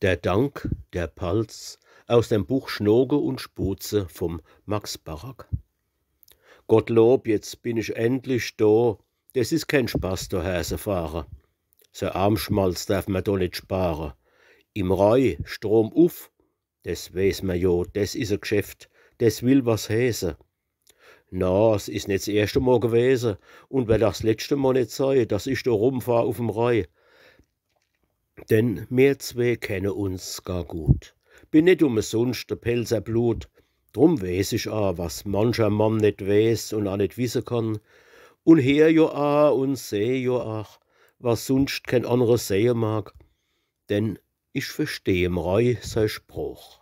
Der Dank, der Palz aus dem Buch Schnoge und Spuze vom Max Barak. Gottlob, jetzt bin ich endlich da. Das ist kein Spaß, da Häsefahren. So Armschmalz darf man da nicht sparen. Im Reu, Strom auf, das weiß man jo, das is a Geschäft, das will was häse. Na, es is nicht das erste Mal gewesen und wer das letzte Mal nicht sei, dass ich da rumfahr auf'm Reu. Denn wir zwei kennen uns gar gut. Bin nicht umsonst der Pelzer Blut. Drum weiß ich a, was mancher Mann nicht weiß und a nicht wissen kann. Und hör jo a und seh jo ach, was sonst kein anderer sehen mag. Denn ich versteh im Reu sei Spruch.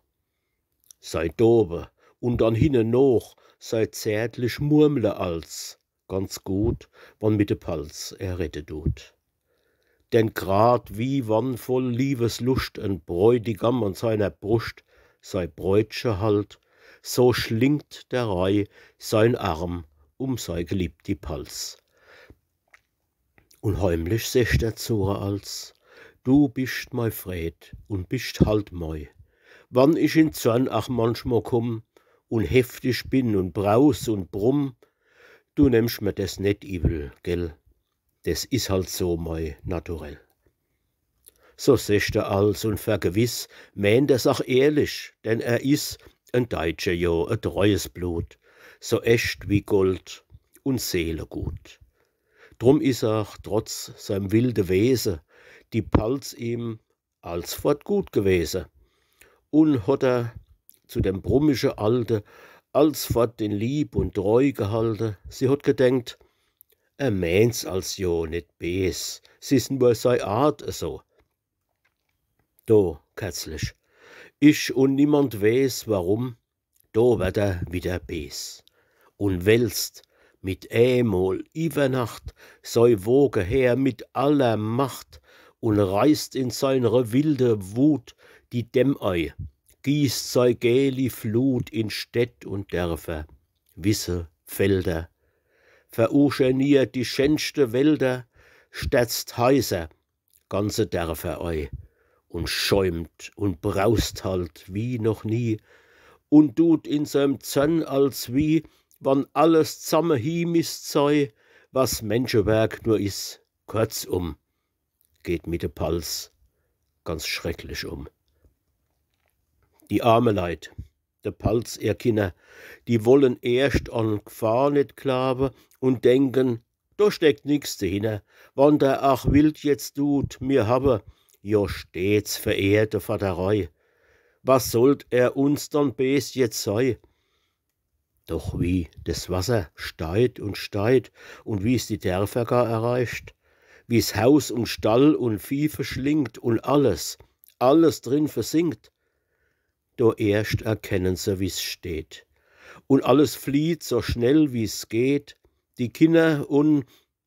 Sei dobe und dann hinnen noch, sei zärtlich murmle als, ganz gut, wann mit de Palz rettet tut. Denn grad wie wann voll Liebeslust ein Bräutigam an seiner Brust sei Bräutsche halt, so schlingt der Reu sein Arm sei geliebti Pals. Und heimlich secht der Zure als, du bist mei Fred und bist halt mei. Wann ich in Zorn ach manchmal komm und heftig bin und braus und brumm, du nimmst mir das net übel, gell? Das is halt so mei naturell. So secht er als und vergewiss, meint er's auch ehrlich, denn is ein Deutscher jo, a treues Blut, so echt wie Gold und Seele gut. Drum is auch trotz seinem wilde Wesen die Palz ihm alsfort gut gewesen und hat er zu dem brummische Alte alsfort den lieb und treu gehalten. Sie hat gedenkt, meint's als jo nicht bes, sie's nur sei Art so. Do, kätzlich, ich und niemand weiß warum, do wird er wieder bes und wälzt mit Ämol iwer Nacht sei Woge her mit aller Macht und reißt in seiner wilde Wut die Dämmei, gießt sei geli Flut in Städt und Dörfer, Wisse, Felder, veruscheniert die schönste Wälder, stärzt heißer ganze Dörfer ei und schäumt und braust halt wie noch nie und tut in seinem Zorn als wie, wann alles zamme himist sei, was Menschenwerk nur is, kurzum, geht mit de Pals ganz schrecklich um. Die arme Leid, de Pals ihr Kinder, die wollen erst an Gefahr nicht glauben und denken, da steckt nix dahinter, wann der ach wild jetzt tut, mir habe, jo stets verehrte Vaterei. Was sollt er uns dann bes jetzt sei? Doch wie das Wasser steigt und wie's die Dörfer gar erreicht, wie's Haus und Stall und Vieh verschlingt und alles drin versinkt, da erst erkennen sie, wie's steht. Und alles flieht so schnell, wie's geht, die Kinder und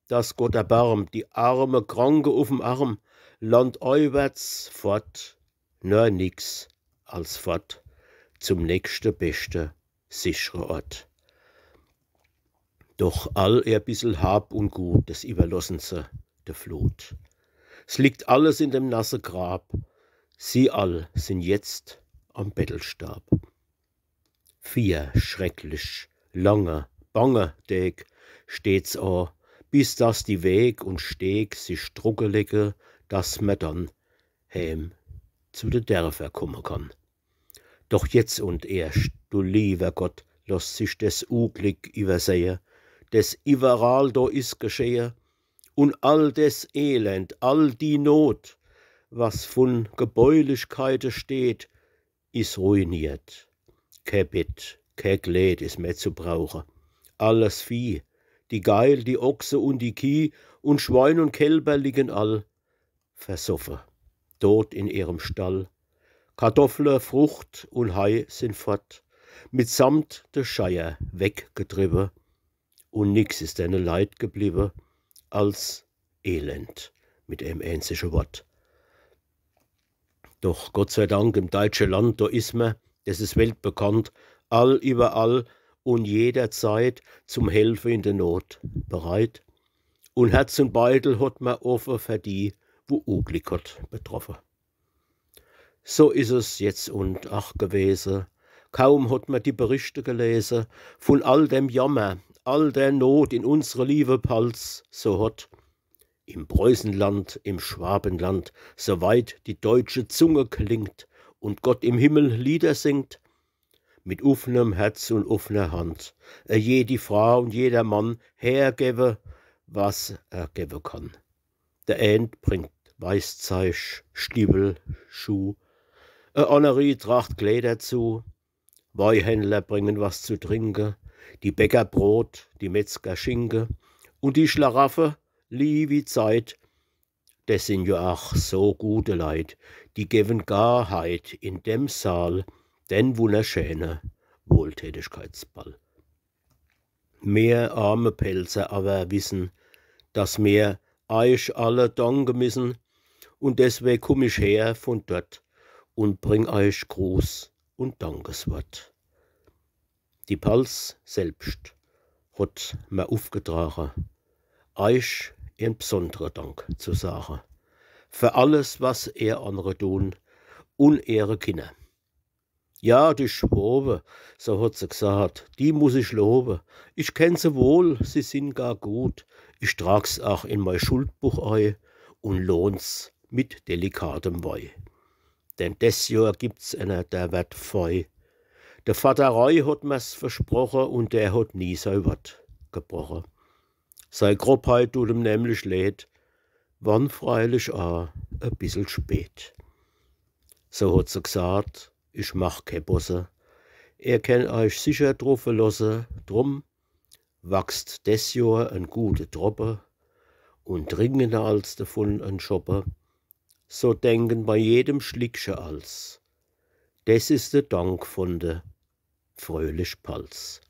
das Gott erbarmt, die arme Kranke auf'm Arm, landeinwärts fort, nur nix als fort zum nächste beste sichere Ort. Doch all ihr bissel Hab und Gut, das überlassen sie der Flut. Es liegt alles in dem nasse Grab, sie all sind jetzt am Bettelstab. 4 schrecklich lange, bange Tag steht's a, bis das die Weg und Steg sich struckelige, dass man dann heim zu de Dörfer kommen kann. Doch jetzt und erst, du lieber Gott, lass sich des Unglück übersehen, des überall do is geschehe, und all des Elend, all die Not, was von Gebäulichkeiten steht, is ruiniert. Kein Bett, kein Kleid is mehr zu brauchen. Alles Vieh, die Geil, die Ochse und die Kieh und Schwein und Kälber liegen all versoffen, tot in ihrem Stall. Kartoffler, Frucht und Hai sind fort, mitsamt der Scheier weggetrieben, und nix ist denen Leid geblieben, als Elend mit dem einzigen Wort. Doch Gott sei Dank im deutschen Land, da ist man, das ist weltbekannt, überall und jederzeit zum Helfen in der Not bereit. Und Herz und Beutel hat man offen für die, wo Unglück hat betroffen. So is es jetzt und ach gewesen. Kaum hat man die Berichte gelesen von all dem Jammer, all der Not in unsere liebe Palz, so hat im Preußenland, im Schwabenland, soweit die deutsche Zunge klingt und Gott im Himmel Lieder singt, mit offenem Herz und offener Hand, jede Frau und jeder Mann hergebe, was er geben kann. Der End bringt Weißzeug, Stiebel, Schuh, Annerie tracht Kleider zu, Weihhändler bringen was zu trinken, die Bäcker Brot, die Metzger Schinken und die Schlaraffen, liebe Zeit, das sind ja auch so gute Leid, die geben Garheit in dem Saal, den wunderschöne Wohltätigkeitsball. Mehr arme Pelzer aber wissen, dass mir euch alle danken müssen, und deswegen komm ich her von dort und bring euch Gruß und Dankeswort. Die Palz selbst hat mir aufgetragen, euch einen besonderen Dank zu sagen, für alles, was er andere tun und ihre Kinder. Ja, die Schwabe, so hat sie gesagt, die muss ich loben. Ich kenn sie wohl, sie sind gar gut. Ich trag's auch in mein Schuldbuch ein und lohn's mit delikatem Weih. Denn des Jahr gibt's einer, der wird fei. Der Vater Roy hat mir's versprochen und der hat nie sein Wort gebrochen. Sei Grobheit tut ihm nämlich leid, wann freilich auch ein bissel spät. So hat sie gesagt, ich mach ke Bosse, er kann euch sicher drauf verlassen, drum wächst des Jahr ein gute Troppe und dringender als davon ein Schoppe, so denken bei jedem Schlicksche als. Des ist der Dank von der fröhlich Palz.